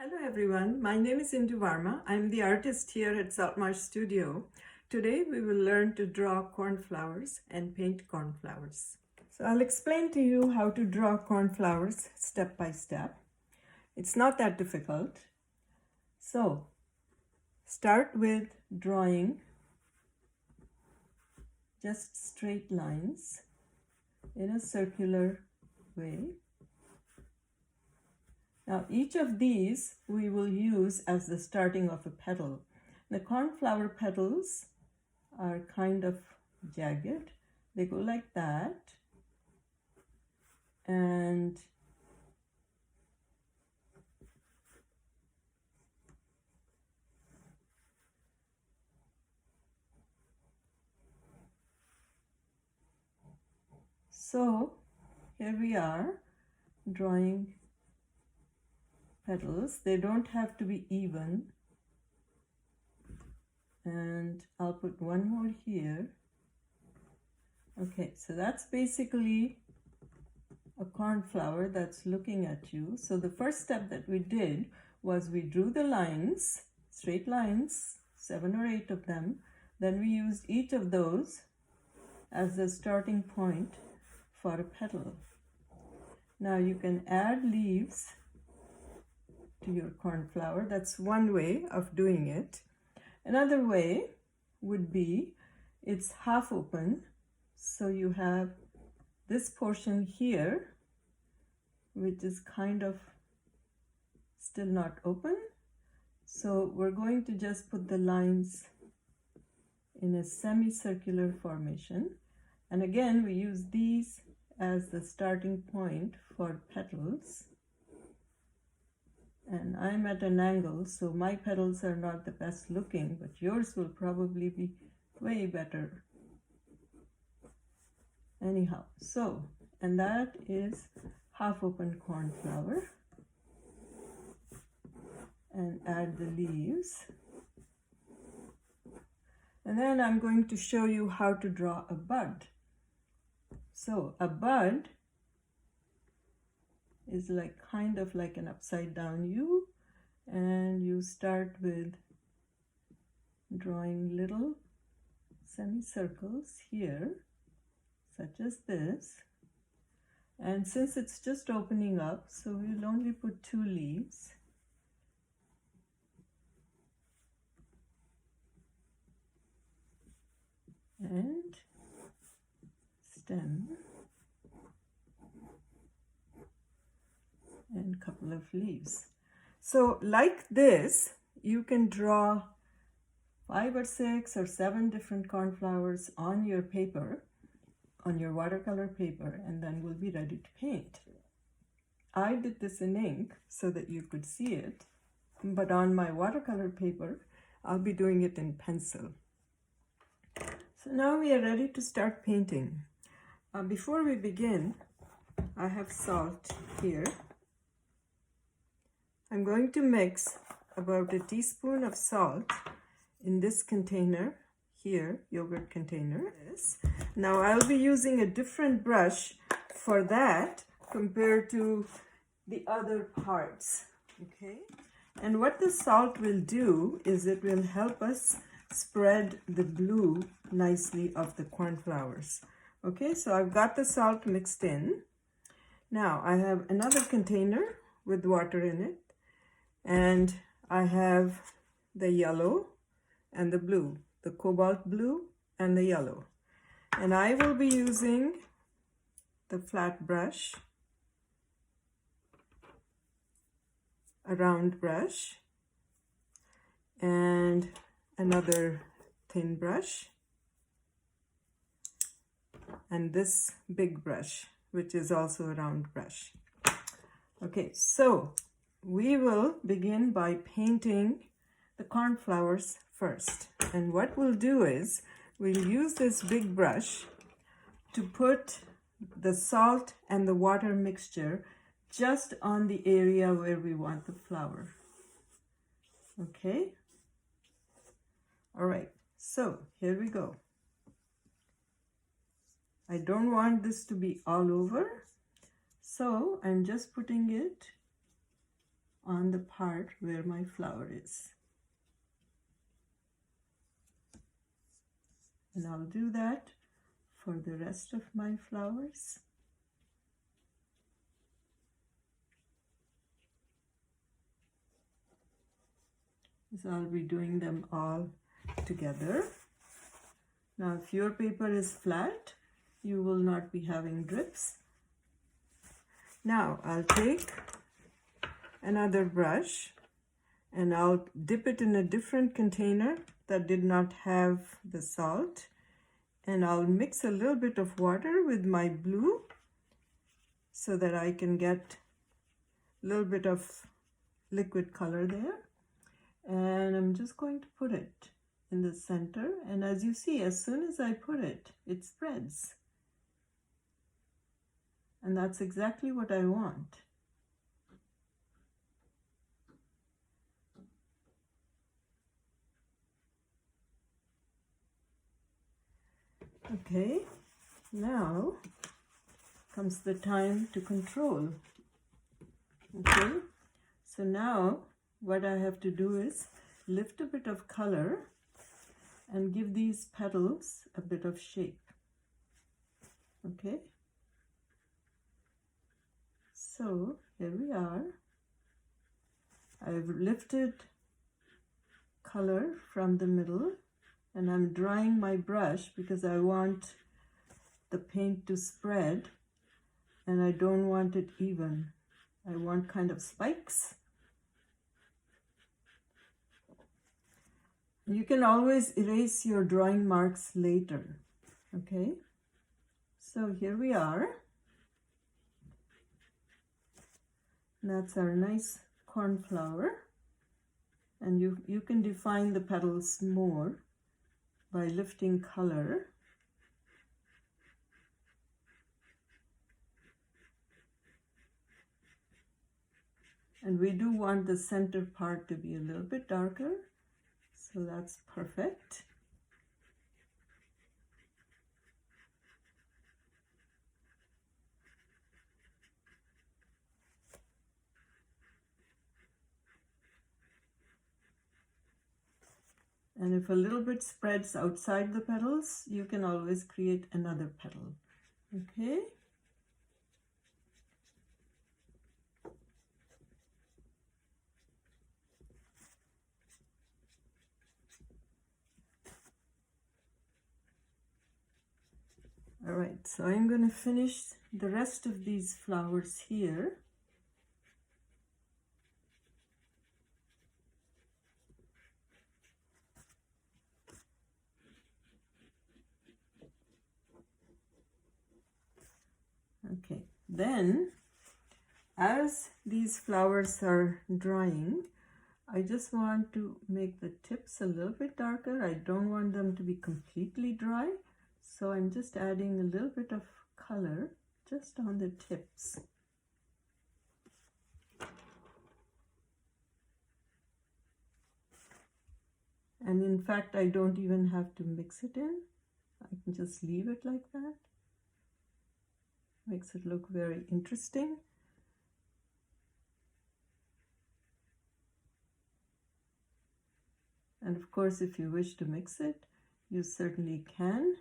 Hello everyone, my name is Indu Varma. I'm the artist here at Saltmarsh Studio. Today we will learn to draw cornflowers and paint cornflowers. So I'll explain to you how to draw cornflowers step by step. It's not that difficult. So start with drawing just straight lines in a circular way. Now each of these we will use as the starting of a petal. The cornflower petals are kind of jagged. They go like that, and so here we are drawing petals. They don't have to be even, and I'll put one more here. Okay, so that's basically a cornflower that's looking at you. So the first step that we did was we drew the lines, straight lines, 7 or 8 of them. Then we used each of those as the starting point for a petal. Now you can add leaves to your cornflower. That's one way of doing it. Another way would be it's half open, so you have this portion here which is kind of still not open, so we're going to just put the lines in a semicircular formation, and again we use these as the starting point for petals. And I'm at an angle, so my petals are not the best looking, but yours will probably be way better. Anyhow, so, and that is half open cornflower. And add the leaves. And then I'm going to show you how to draw a bud. So a bud is like kind of like an upside down U, and you start with drawing little semicircles here, such as this. And since it's just opening up, so we'll only put 2 leaves. And stem and a couple of leaves. So like this, you can draw 5 or 6 or 7 different cornflowers on your paper, on your watercolor paper, and then we'll be ready to paint. I did this in ink so that you could see it, but on my watercolor paper, I'll be doing it in pencil. So now we are ready to start painting. Before we begin, I have salt here. I'm going to mix about a teaspoon of salt in this container here, yogurt container. Now I'll be using a different brush for that compared to the other parts, okay? And what the salt will do is it will help us spread the blue nicely of the cornflowers. Okay, so I've got the salt mixed in. Now I have another container with water in it, and I have the yellow and the blue, the cobalt blue and the yellow. And I will be using the flat brush, a round brush, and another thin brush, and this big brush, which is also a round brush. Okay, so we will begin by painting the cornflowers first. And what we'll do is we'll use this big brush to put the salt and the water mixture just on the area where we want the flower. Okay? All right, so here we go. I don't want this to be all over, so I'm just putting it on the part where my flower is. And I'll do that for the rest of my flowers. So I'll be doing them all together. Now, if your paper is flat, you will not be having drips. Now, I'll take another brush and I'll dip it in a different container that did not have the salt, and I'll mix a little bit of water with my blue so that I can get a little bit of liquid color there. And I'm just going to put it in the center, and as you see, as soon as I put it, it spreads. And that's exactly what I want. Okay, now comes the time to control. Okay, so now what I have to do is lift a bit of color and give these petals a bit of shape. Okay, so here we are. I've lifted color from the middle and I'm drying my brush because I want the paint to spread and I don't want it even. I want kind of spikes. You can always erase your drawing marks later. Okay, so here we are. That's our nice cornflower, and you can define the petals more by lifting color. And we do want the center part to be a little bit darker, so that's perfect. And if a little bit spreads outside the petals, you can always create another petal. Okay. All right, so I'm going to finish the rest of these flowers here. Okay, then as these flowers are drying, I just want to make the tips a little bit darker. I don't want them to be completely dry, so I'm just adding a little bit of color just on the tips. And in fact, I don't even have to mix it in. I can just leave it like that. Makes it look very interesting. And of course, if you wish to mix it, you certainly can.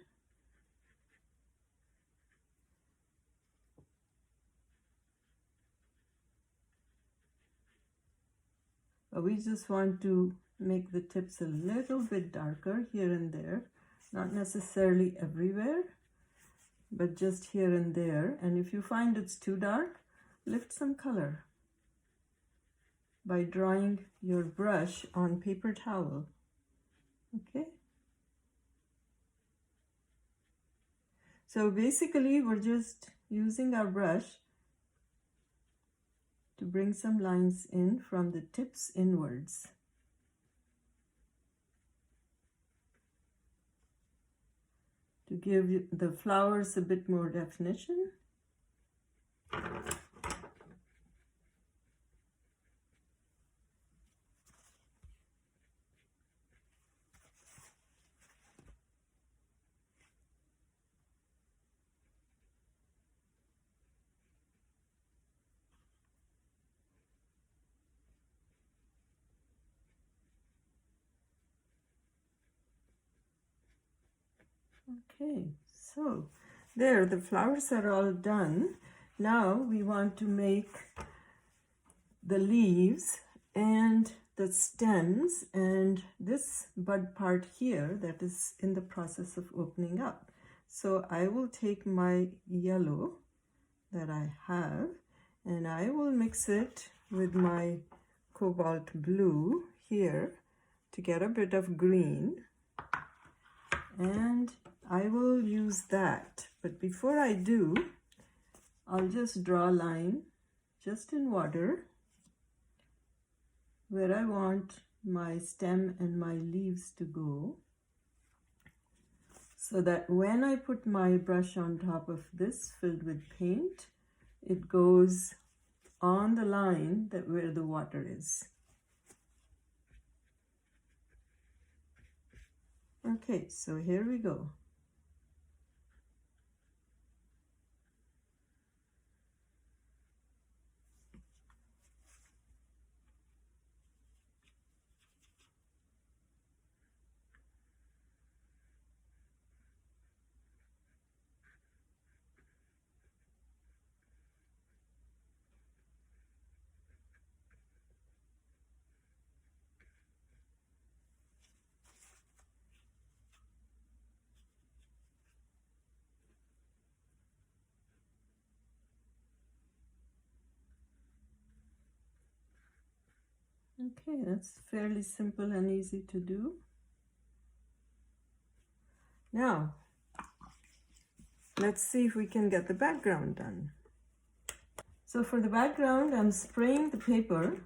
But we just want to make the tips a little bit darker here and there, not necessarily everywhere, but just here and there. And if you find it's too dark, lift some color by drawing your brush on paper towel. Okay. So basically, we're just using our brush to bring some lines in from the tips inwards. To give the flowers a bit more definition. Okay, so there, the flowers are all done. Now we want to make the leaves and the stems and this bud part here that is in the process of opening up. So I will take my yellow that I have and I will mix it with my cobalt blue here to get a bit of green, and I will use that. But before I do, I'll just draw a line just in water where I want my stem and my leaves to go, so that when I put my brush on top of this filled with paint, it goes on the line that where the water is. Okay, so here we go. Okay, that's fairly simple and easy to do. Now, let's see if we can get the background done. So for the background, I'm spraying the paper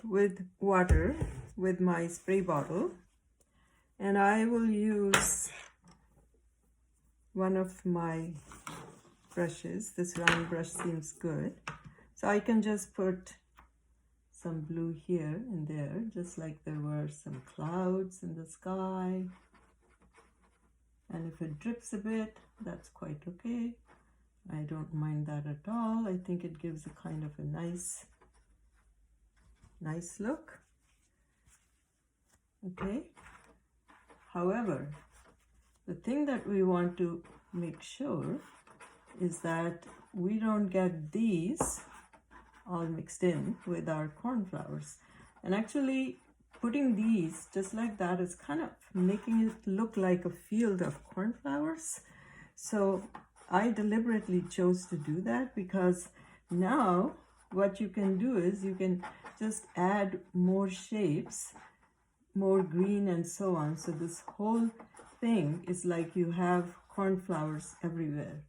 with water with my spray bottle, and I will use one of my brushes. This round brush seems good. So I can just put some blue here and there, just like there were some clouds in the sky. And if it drips a bit, that's quite okay. I don't mind that at all. I think it gives a kind of a nice look. Okay. However, the thing that we want to make sure is that we don't get these all mixed in with our cornflowers. And actually putting these just like that is kind of making it look like a field of cornflowers. So I deliberately chose to do that because now what you can do is you can just add more shapes, more green and so on. So this whole thing is like you have cornflowers everywhere.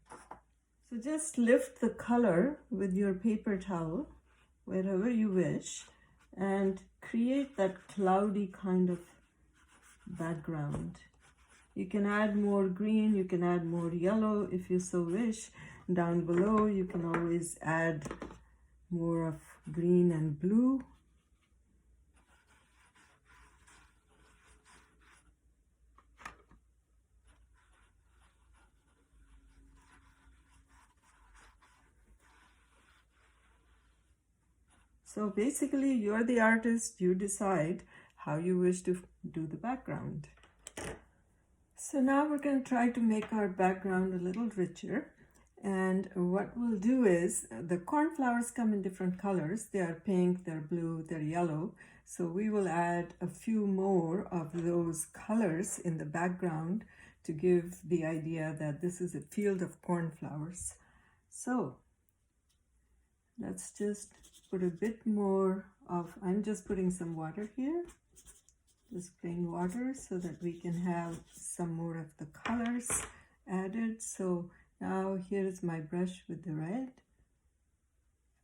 So just lift the color with your paper towel wherever you wish and create that cloudy kind of background. You can add more green, you can add more yellow if you so wish. Down below you can always add more of green and blue. So basically you're the artist, you decide how you wish to do the background. So now we're going to try to make our background a little richer. And what we'll do is the cornflowers come in different colors. They are pink, they're blue, they're yellow. So we will add a few more of those colors in the background to give the idea that this is a field of cornflowers. So let's just put a bit more of, I'm just putting some water here, just plain water, so that we can have some more of the colors added. So now here's my brush with the red.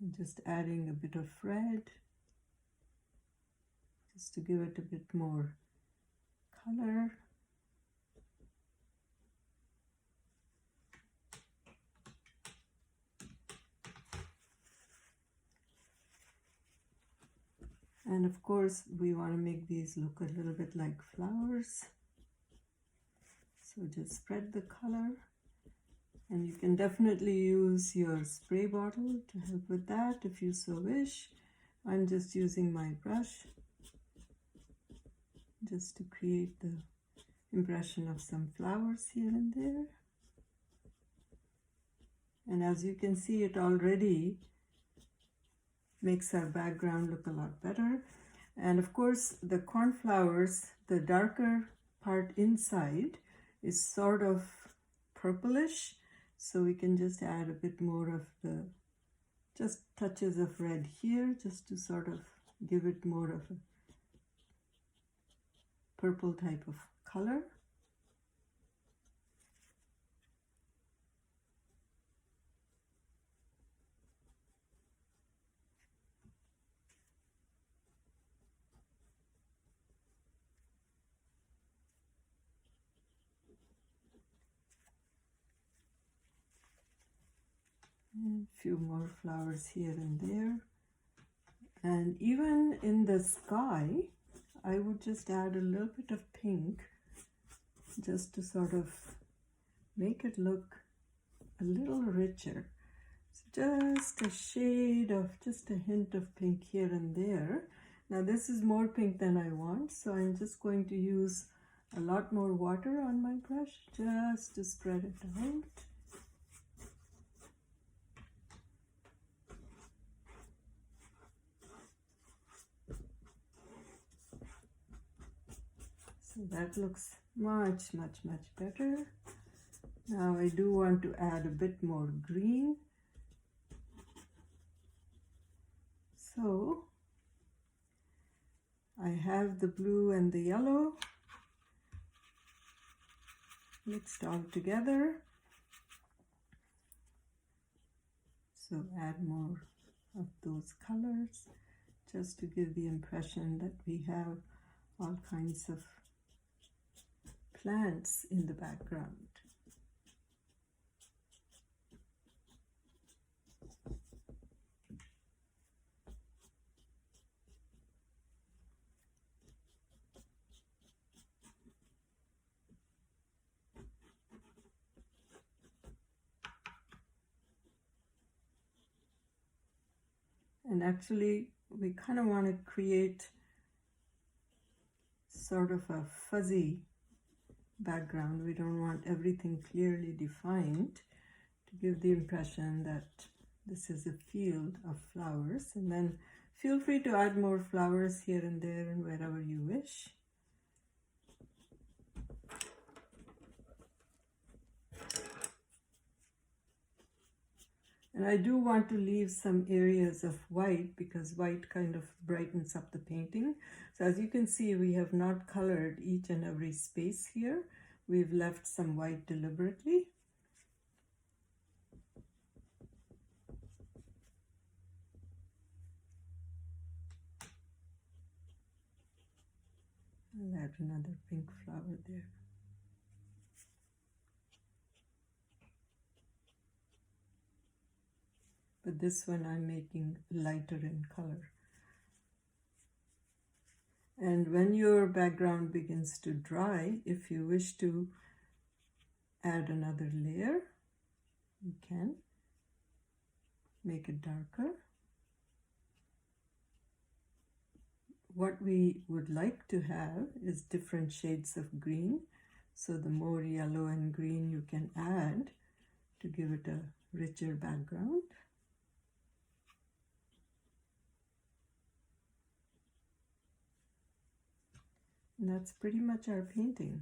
I'm just adding a bit of red just to give it a bit more color. And of course, we want to make these look a little bit like flowers. So just spread the color. And you can definitely use your spray bottle to help with that if you so wish. I'm just using my brush just to create the impression of some flowers here and there. And as you can see, it already makes our background look a lot better. And of course, the cornflowers, the darker part inside is sort of purplish, so we can just add a bit more of the, just touches of red here, just to sort of give it more of a purple type of color. And a few more flowers here and there. And even in the sky, I would just add a little bit of pink just to sort of make it look a little richer. So just a shade of, just a hint of pink here and there. Now this is more pink than I want, so I'm just going to use a lot more water on my brush just to spread it out. So that looks much better. Now I do want to add a bit more green. So I have the blue and the yellow mixed all together. So add more of those colors just to give the impression that we have all kinds of plants in the background. And actually, we kind of want to create sort of a fuzzy background. We don't want everything clearly defined, to give the impression that this is a field of flowers. And then feel free to add more flowers here and there and wherever you wish. And I do want to leave some areas of white because white kind of brightens up the painting. So as you can see, we have not colored each and every space here. We've left some white deliberately. I'll add another pink flower there. But this one I'm making lighter in color. And when your background begins to dry, if you wish to add another layer, you can make it darker. What we would like to have is different shades of green. So the more yellow and green you can add to give it a richer background. And that's pretty much our painting.